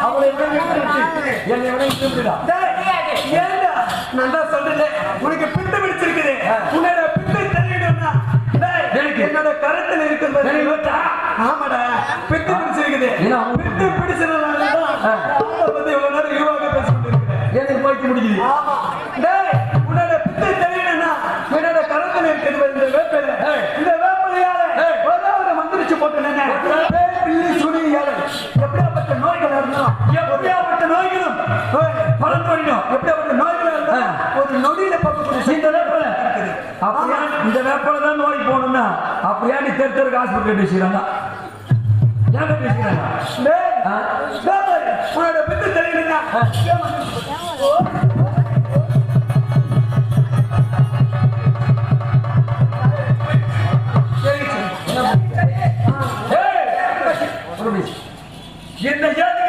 அவளை என்னை விட ஏண்டா நான் தான் சொல்றேன் உனக்கு பித்து பிடிச்சிருக்குது உன்னோட பித்து தெரியணும்னா என்னோட கருத்துல இருக்கிறது ஆமாடா பித்து பிடிச்சிருக்குது பித்து பிடிச்சதுனாலதான் இவ்வளவு நேரம் யுவாக பேசிட்டு எனக்கு போய்க்கு முடிக்குது ஆமா டேய் உன்னோட பித்து தெரியணும்னா என்னோட கருத்துல இருக்கிறது இந்த வேப்பிலை இந்த வேப்பிலையால ஒரு மந்திரிச்சு போட்டு பில்லி சுனி ஏழை எப்படியாப்பட்ட நோய்கள் இருந்தாலும் எப்படியாப்பட்ட நோய்களும் பலன் தோணிடும் எப்படியாப்பட்ட நோய்கள் இருந்தாலும் ஒரு நொடியில பார்க்கக்கூடிய இந்த வேப்பலை அப்படியா இந்த வேப்பலை தான் நோய் போகணும்னா அப்படியா நீ தெருக்கு ஹாஸ்பிட்டல் பேசுகிறாங்க ஏன் பேசுகிறாங்க உன்னோட பித்து தெரியணும்னா